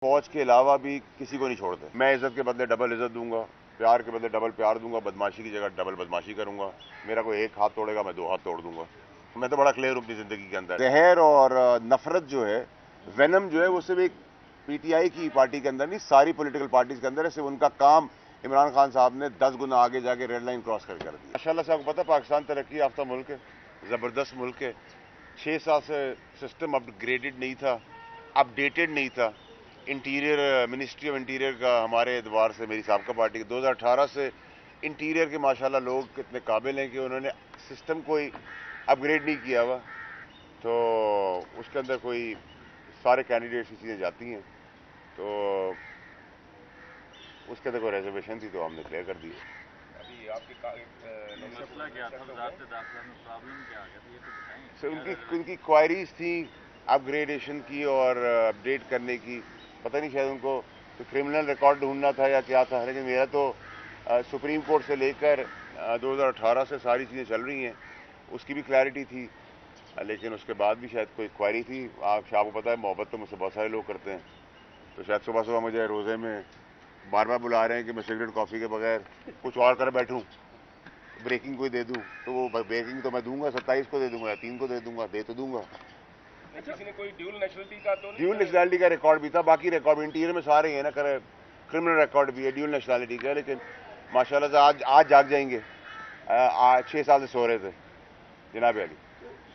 فوج کے علاوہ بھی کسی کو نہیں چھوڑتے. میں عزت کے بدلے ڈبل عزت دوں گا, پیار کے بدلے ڈبل پیار دوں گا, بدماشی کی جگہ ڈبل بدماشی کروں گا. میرا کوئی ایک ہاتھ توڑے گا, میں 2 ہاتھ توڑ دوں گا. میں تو بڑا کلیئر ہوں اپنی زندگی کے اندر. زہر اور نفرت جو ہے, وینم جو ہے, وہ صرف ایک پی ٹی آئی کی پارٹی کے اندر نہیں, ساری پولیٹیکل پارٹیز کے اندر ہے. صرف ان کا کام عمران خان صاحب نے 10 گنا آگے جا کے ریڈ لائن کراس کر دیا. ماشاءاللہ سے آپ کو پتا پاکستان ترقی یافتہ ملک ہے, زبردست ملک ہے. 6 سال سے سسٹم اپ گریڈڈ نہیں تھا, اپ ڈیٹڈ نہیں تھا. انٹیریئر منسٹری آف انٹیریئر کا ہمارے اعتبار سے, میری سابقہ پارٹی 2018 سے انٹیریئر کے ماشاءاللہ لوگ کتنے قابل ہیں کہ انہوں نے سسٹم کوئی اپ گریڈ نہیں کیا ہوا. تو اس کے اندر کوئی سارے کینڈیڈیٹس کی چیزیں جاتی ہیں, تو اس کے اندر کوئی ریزرویشن تھی تو ہم نے کلیئر کر دی. ابھی آپ کے مسئلہ کیا تھا, وزارت داخلہ میں پرابلم کیا آ گیا تھا, یہ تو بتائیں. ان کی کوائریز تھیں اپ گریڈیشن کی اور اپڈیٹ کرنے کی. پتہ نہیں شاید ان کو کرمنل ریکارڈ ڈھونڈنا تھا یا کیا تھا, لیکن میرا تو سپریم کورٹ سے لے کر 2018 سے ساری چیزیں چل رہی ہیں, اس کی بھی کلیئرٹی تھی. لیکن اس کے بعد بھی شاید کوئی کوائری تھی. آپ کو پتہ ہے محبت تو مجھ سے بہت سارے لوگ کرتے ہیں, تو شاید صبح صبح مجھے روزے میں بار بار بلا رہے ہیں کہ میں سگریٹ کافی کے بغیر کچھ اور کر بیٹھوں, بریکنگ کوئی دے دوں. تو وہ بریکنگ تو میں دوں گا, 27 کو دے دوں گا یا 3 کو دے دوں گا, دے تو دوں گا. کسی نے کوئی ڈیول نیشنلٹی کا تو ڈیول نیشنلٹی کا ریکارڈ بھی تھا, باقی ریکارڈ انٹیریئر میں سارے ہیں نا, کرمنل ریکارڈ بھی ہے, ڈیول نیشنلٹی کا. لیکن ماشاءاللہ سے آج جاگ جائیں گے. 6 سال سے سو رہے تھے جناب علی.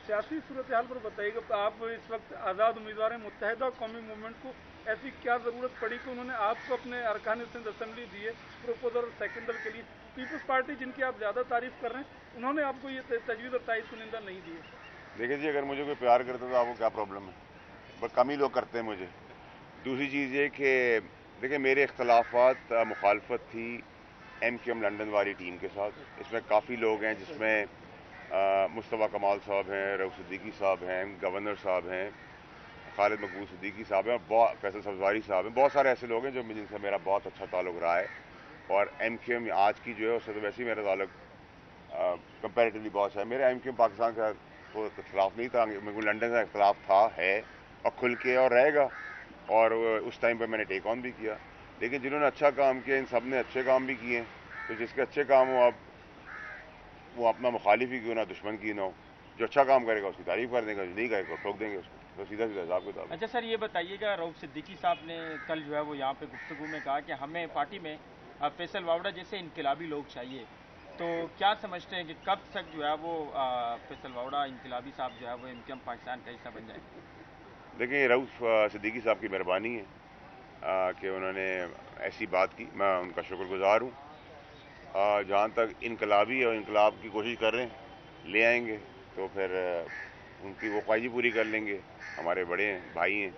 سیاسی صورتحال پر بتائیے گا, آپ اس وقت آزاد امیدوار ہیں. متحدہ قومی موومنٹ کو ایسی کیا ضرورت پڑی کہ انہوں نے آپ کو اپنے ارکان سندھ اسمبلی دیے پروپوزر اور سیکنڈر کے لیے؟ پیپلز پارٹی جن کی آپ زیادہ تعریف کر رہے ہیں, انہوں نے آپ کو یہ تجویز اور تائید کنندہ نہیں دیے. دیکھیں جی, اگر مجھے کوئی پیار کرتا تو آپ کو کیا پرابلم ہے, بس کم ہی لوگ کرتے ہیں مجھے. دوسری چیز یہ کہ دیکھیں میرے اختلافات مخالفت تھی ایم کیو ایم لنڈن والی ٹیم کے ساتھ. اس میں کافی لوگ ہیں, جس میں مصطفیٰ کمال صاحب ہیں, رؤف صدیقی صاحب ہیں, گورنر صاحب ہیں, خالد مقبول صدیقی صاحب ہیں, اور فیصل سبزواری صاحب ہیں. بہت سارے ایسے لوگ ہیں جن سے میرا بہت اچھا تعلق رہا ہے. اور ایم کیو ایم آج کی جو ہے اس سے تو ویسے ہی میرا تعلق کمپیریٹیولی بہت اچھا ہے. میرا ایم کیو ایم پاکستان کا کوئی اختلاف نہیں تھا, میرے کو لنڈن کا اختلاف تھا, ہے اور کھل کے اور رہے گا. اور اس ٹائم پہ میں نے ٹیک آن بھی کیا. لیکن جنہوں نے اچھا کام کیا, ان سب نے اچھے کام بھی کیے ہیں. تو جس کے اچھے کام ہو, اب وہ اپنا مخالف ہی کیوں نہ, دشمن کی نہ ہو. جو اچھا کام کرے گا اس کی تعریف کر دیں گا, جو نہیں کرے گا ٹھوک دیں گے اس کو. تو سیدھا سیدھا حساب کتاب. اچھا سر, یہ بتائیے گا, رؤف صدیقی صاحب نے کل جو ہے وہ یہاں پہ گفتگو میں کہا کہ ہمیں پارٹی میں فیصل واوڑہ جیسے انقلابی لوگ چاہیے. تو کیا سمجھتے ہیں کہ کب تک جو ہے وہ فیصل واوڑہ انقلابی صاحب جو ہے وہ ایم کیو ایم پاکستان کا حصہ بن جائیں گے؟ دیکھیں, یہ رؤف صدیقی صاحب کی مہربانی ہے کہ انہوں نے ایسی بات کی, میں ان کا شکر گزار ہوں. جہاں تک انقلابی اور انقلاب کی کوشش کر رہے ہیں, لے آئیں گے تو پھر ان کی وہ خواہشی پوری کر لیں گے. ہمارے بڑے ہیں, بھائی ہیں.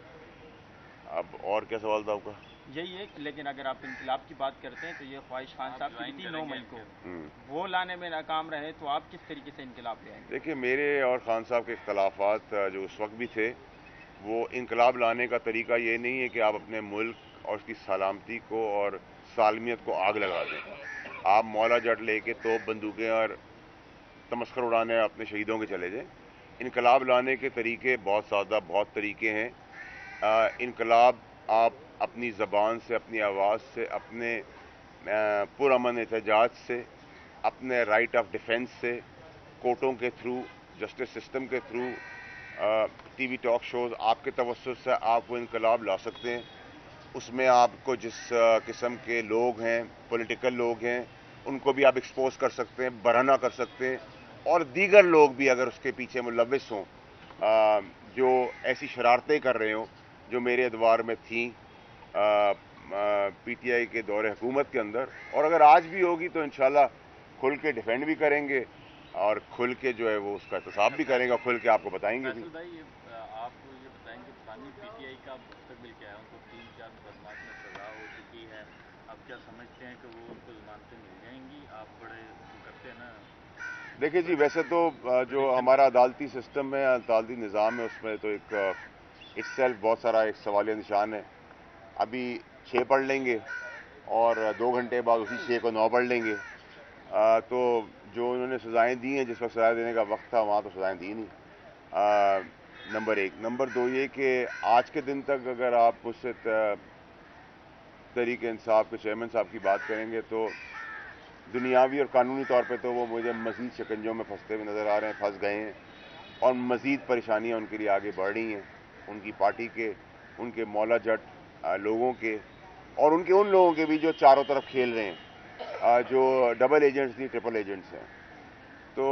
اب اور کیا سوال تھا آپ کا؟ یہی ہے, لیکن اگر آپ انقلاب کی بات کرتے ہیں تو یہ خواہش خان صاحب کی تھی 9 مئی کو, وہ لانے میں ناکام رہے, تو آپ کس طریقے سے انقلاب لے آئیں گے؟ دیکھیے, میرے اور خان صاحب کے اختلافات جو اس وقت بھی تھے, وہ انقلاب لانے کا طریقہ یہ نہیں ہے کہ آپ اپنے ملک اور اس کی سلامتی کو اور سالمیت کو آگ لگا دیں. آپ مولا جٹ لے کے توپ بندوقیں اور تمسخر اڑانے اپنے شہیدوں کے چلے جائیں. انقلاب لانے کے طریقے بہت سادہ, بہت طریقے ہیں. انقلاب آپ اپنی زبان سے, اپنی آواز سے, اپنے پرامن احتجاج سے, اپنے رائٹ آف ڈیفنس سے, کورٹوں کے تھرو, جسٹس سسٹم کے through, T V talk shows, آپ کے توسط سے آپ وہ انقلاب لا سکتے ہیں. اس میں آپ کو جس قسم کے لوگ ہیں, پولیٹیکل لوگ ہیں, ان کو بھی آپ ایکسپوز کر سکتے ہیں, برہنہ کر سکتے ہیں. اور دیگر لوگ بھی اگر اس کے پیچھے ملوث ہوں, جو ایسی شرارتیں کر رہے ہوں جو میرے ادوار میں تھیں پی ٹی آئی کے دور حکومت کے اندر, اور اگر آج بھی ہوگی تو انشاءاللہ کھل کے ڈیفینڈ بھی کریں گے, اور کھل کے جو ہے وہ اس کا احتساب بھی کریں گا, کھل کے آپ کو بتائیں گے بھی. فیصل بھائی, آپ کو یہ بتائیں کہ پرانی پی ٹی آئی کا مستقبل کیا ہے؟ ان کو 3-4 مقدمات میں سزا ہو چکی ہے. اب کیا سمجھتے ہیں کہ وہ ان کو ضمانتیں مل جائیں گی؟ آپ بڑے کرتے ہیں نا. دیکھیں جی, ویسے تو جو ہمارا عدالتی سسٹم ہے, عدالتی نظام ہے, اس میں تو ایک اٹ سیلف بہت سارا ایک سوالیہ نشان ہے. ابھی 6 پڑھ لیں گے اور 2 گھنٹے بعد اسی 6 کو 9 پڑھ لیں گے. تو جو انہوں نے سزائیں دی ہیں, جس وقت سزائیں دینے کا وقت تھا وہاں تو سزائیں دی نہیں. نمبر 1. نمبر 2 یہ کہ آج کے دن تک اگر آپ اس سے तहरीक इंसाफ के चेयरमैन साहब की बात करेंगे तो दुनियावी और कानूनी तौर पे तो वो मुझे मज़ीद शिकंजों में फंसते हुए नज़र आ रहे हैं, फंस गए हैं और मज़ीद परेशानियां उनके लिए आगे बढ़ रही हैं, उनकी पार्टी के, उनके मौला जट लोगों के और उनके उन लोगों के भी जो चारों तरफ खेल रहे हैं, जो डबल एजेंट्स नहीं ट्रिपल एजेंट्स हैं। तो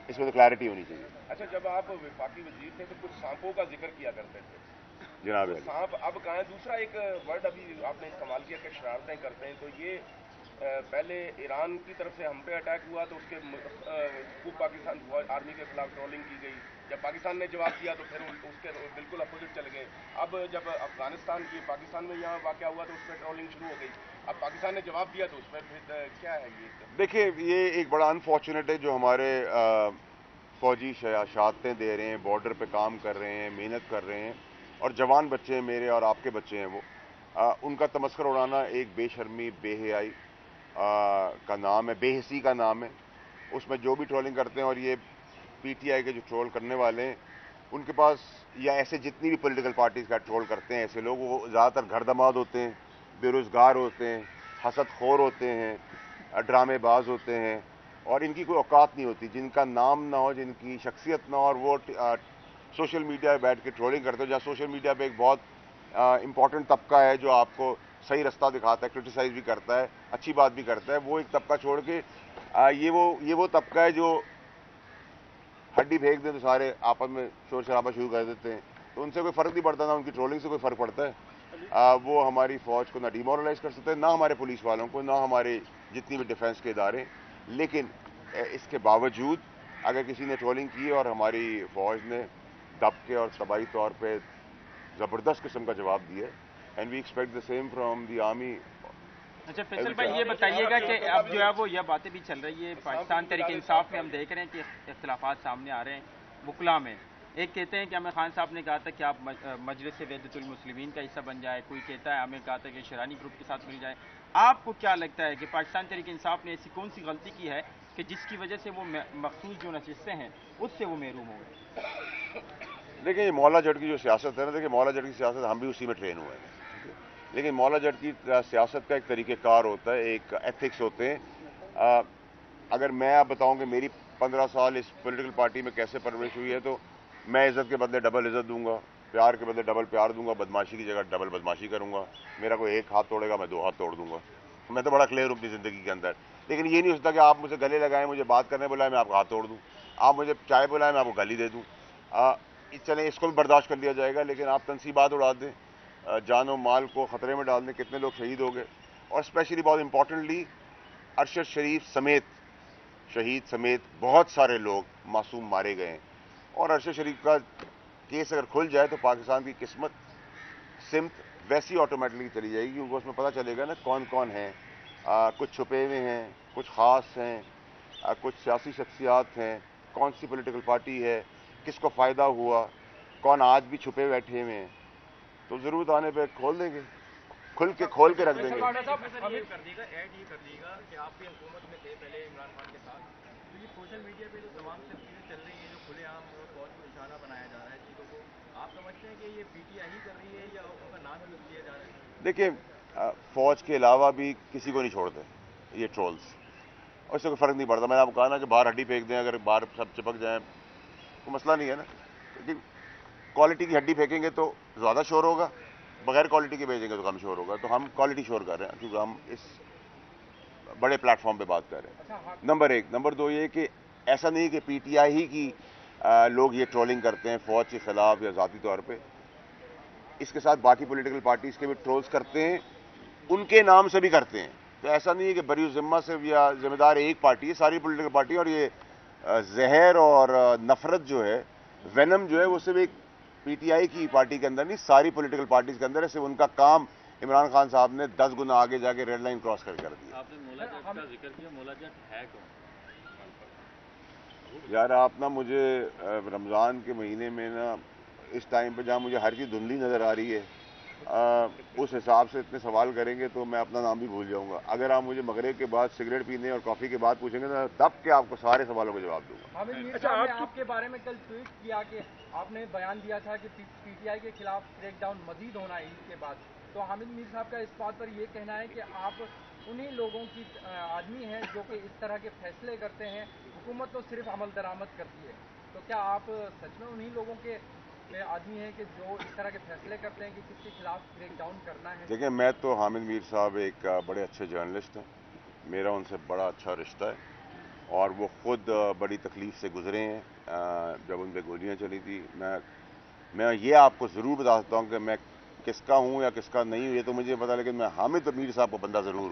इसमें तो क्लैरिटी होनी चाहिए। अच्छा, जब आप वफाकी वजीर थे तो कुछ सांपों का जिक्र किया करते थे, जनाब तो सांप अब कहाँ है? दूसरा एक वर्ड अभी आपने इस्तेमाल किया कि शरारतें करते हैं, तो ये पहले ईरान की तरफ से हम पे अटैक हुआ तो उसके खूब पाकिस्तान आर्मी के खिलाफ ट्रोलिंग की गई, जब पाकिस्तान ने जवाब दिया तो फिर उसके बिल्कुल अपोजिट चल गए। अब जब अफगानिस्तान की पाकिस्तान में यहाँ वाक़या हुआ तो उस पर ट्रोलिंग शुरू हो गई, अब पाकिस्तान ने जवाब दिया तो उस पर फिर क्या है ये? देखिए, ये एक बड़ा अनफॉर्चुनेट है जो हमारे फौजी शहादतें दे रहे हैं, बॉर्डर पे काम कर रहे हैं, मेहनत कर रहे हैं और जवान बच्चे हैं, मेरे और आपके बच्चे हैं, वो उनका तमस्कर उड़ाना एक बेशर्मी, बेहयाई का नाम है, बेहिसी का नाम है। उसमें जो भी ट्रोलिंग करते हैं और ये पीटीआई के जो ट्रोल करने वाले हैं उनके पास, या ऐसे जितनी भी पॉलिटिकल पार्टीज का ट्रोल करते हैं ऐसे लोग, वो ज़्यादातर घरदमाद होते हैं, बेरोज़गार होते हैं, हसदखोर होते हैं, ड्रामेबाज होते हैं और इनकी कोई औकात नहीं होती, जिनका नाम ना हो, जिनकी शख्सियत ना हो और वो सोशल मीडिया पे बैठ के ट्रोलिंग करते हो। जहाँ सोशल मीडिया पे एक बहुत इम्पॉर्टेंट तबका है जो आपको सही रास्ता दिखाता है, क्रिटिसाइज भी करता है, अच्छी बात भी करता है, वो एक तबका छोड़ के ये वो तबका है जो हड्डी फेंक दें तो सारे आपस में शोर शराबा शुरू कर देते हैं, तो उनसे कोई फ़र्क नहीं पड़ता, ना उनकी ट्रोलिंग से कोई फ़र्क पड़ता है। वो हमारी फ़ौज को ना डिमोरलाइज कर सकते हैं, ना हमारे पुलिस वालों को, ना हमारे जितनी भी डिफेंस के इदारे। लेकिन इसके बावजूद अगर किसी ने ट्रोलिंग की और हमारी फ़ौज ने दब के और तबाही तौर पे ज़बरदस्त किस्म का जवाब दिया, and we expect the same from the army. अच्छा फैसल भाई, ये बताइएगा कि अब जो है वो यह बातें भी चल रही है पाकिस्तान तहरीक इंसाफ में, हम देख रहे हैं कि इख्तिलाफात सामने आ रहे हैं वकला में। एक कहते हैं कि आमिर खान साहब ने कहा था कि आप मजलिस वहदतुल मुस्लिमीन का हिस्सा बन जाए, कोई कहता है हमें कहा था कि शरानी ग्रुप के साथ मिल जाए। आपको क्या लगता है कि पाकिस्तान तहरीक इंसाफ ने ऐसी कौन सी गलती की है कि जिसकी वजह से वो मखसूस जो नशिस्तें हैं उससे वो महरूम हो गए? देखिए, ये मौला जट की जो सियासत है ना, देखिए मौला जट की सियासत हम भी उसी में ट्रेन हुए हैं, लेकिन मौला जट की सियासत का एक तरीक़ेकार होता है, एक एथिक्स होते हैं। अगर मैं आप बताऊं कि मेरी 15 साल इस पॉलिटिकल पार्टी में कैसे परवरिश हुई है, तो मैं इज़्ज़त के बदले डबल इज़्ज़त दूंगा, प्यार के बदले डबल प्यार दूंगा, बदमाशी की जगह डबल बदमाशी करूंगा। मेरा कोई एक हाथ तोड़ेगा, मैं 2 हाथ तोड़ दूंगा। मैं तो बड़ा क्लियर हूं अपनी ज़िंदगी के अंदर। लेकिन ये नहीं हो सकता कि आप मुझे गले लगाएं, मुझे बात करने बुलाएं, मैं आपका हाथ तोड़ दूँ, आप मुझे चाय बुलाएं, मैं आपको गाली दे दूँ। चलें, इसको भी बर्दाश्त कर लिया जाएगा, लेकिन आप तनसीबात उड़ा दें, जान और माल को ख़तरे में डाल दें, कितने लोग शहीद हो गए। और स्पेशली बहुत इंपॉर्टेंटली अरशद शरीफ समेत, शहीद समेत बहुत सारे लोग मासूम मारे गए हैं। और अरशद शरीफ का केस अगर खुल जाए तो पाकिस्तान की किस्मत सिमत वैसी ऑटोमेटिकली चली जाएगी, क्योंकि उसमें पता चलेगा ना कौन कौन हैं। कुछ छुपे हुए हैं, कुछ ख़ास हैं, कुछ सियासी शख्सियात हैं, कौन सी पॉलिटिकल पार्टी है, किसको फ़ायदा हुआ, कौन आज भी छुपे बैठे हुए हैं। तो ज़रूरत आने पर खोल देंगे, खोल के रख देंगे। ये कर देगा, ऐड ये कर देगा कि आप भी हुकूमत में थे पहले इमरान खान के साथ, तो ये सोशल मीडिया पे जो तमाम चीज़ें चल रही हैं, जो खुलेआम फौज को निशाना बनाया जा रहा है चीज़ों को, आप समझते हैं कि ये पीटीआई ही कर रही है या उनका नाम यूज़ किया जा रहा है? देखिए, फ़ौज के अलावा भी किसी को नहीं छोड़ते ये ट्रोल्स, और इससे कोई फ़र्क नहीं पड़ता। मैंने आपको कहा ना कि बाहर हड्डी फेंक दें, अगर बाहर सब चिपक जाएँ तो मसला नहीं है ना, क्योंकि क्वालिटी की हड्डी फेंकेंगे तो ज़्यादा शोर होगा, बगैर क्वालिटी के भेजेंगे तो कम शोर होगा। तो हम क्वालिटी शोर कर रहे हैं क्योंकि हम इस बड़े प्लेटफॉर्म पे बात कर रहे हैं, नंबर 1। नंबर 2 ये कि ऐसा नहीं कि पीटीआई ही की लोग ये ट्रोलिंग करते हैं फ़ौज के ख़िलाफ़ या ज़ाती तौर पे, इसके साथ बाकी पॉलिटिकल पार्टीज़ के भी ट्रोल्स करते हैं, उनके नाम से भी करते हैं। तो ऐसा नहीं है कि बरी ज़िम्मा से या ज़िम्मेदार एक पार्टी है, सारी पॉलिटिकल पार्टी। और ये जहर और नफरत जो है, वेनम जो है, वो सिर्फ एक पीटीआई की पार्टी के अंदर नहीं, सारी पॉलिटिकल पार्टीज के अंदर है। सिर्फ उनका काम इमरान खान साहब ने 10 गुना आगे जाके रेड लाइन क्रॉस कर दिया। आपने मौला जट का जिक्र किया, मौला जट है कौन? यार, आप ना मुझे रमज़ान के महीने में ना इस टाइम पे जहाँ मुझे हर चीज़ धुंधली नज़र आ रही है, उस हिसाब से इतने सवाल करेंगे तो मैं अपना नाम भी भूल जाऊंगा। अगर आप मुझे मगरिब के बाद सिगरेट पीने और कॉफ़ी के बाद पूछेंगे तो तब के आपको सारे सवालों का जवाब दूंगा। अच्छा, आपके बारे में कल ट्वीट किया कि आपने बयान दिया था कि पीटीआई के खिलाफ क्रैकडाउन मजीद होना है ईद के बाद, तो हामिद मीर साहब का इस बात पर ये कहना है कि आप उन्हीं लोगों की आदमी हैं जो कि इस तरह के फैसले करते हैं, हुकूमत तो सिर्फ अमल दरामद करती है। तो क्या आप सच में उन्हीं लोगों के आदमी हैं कि जो इस तरह के फैसले करते हैं कि किसके खिलाफ क्रेक डाउन करना है? देखिए, मैं तो हामिद मीर साहब एक बड़े अच्छे जर्नलिस्ट हैं, मेरा उनसे बड़ा अच्छा रिश्ता है और वो ख़ुद बड़ी तकलीफ़ से गुज़रे हैं जब उन पर गोलियाँ चली थी। मैं ये आपको ज़रूर बता सकता हूँ कि मैं किसका हूँ या किसका नहीं हूँ ये तो मुझे पता, लेकिन मैं हामिद मीर साहब का बंदा ज़रूर हूँ।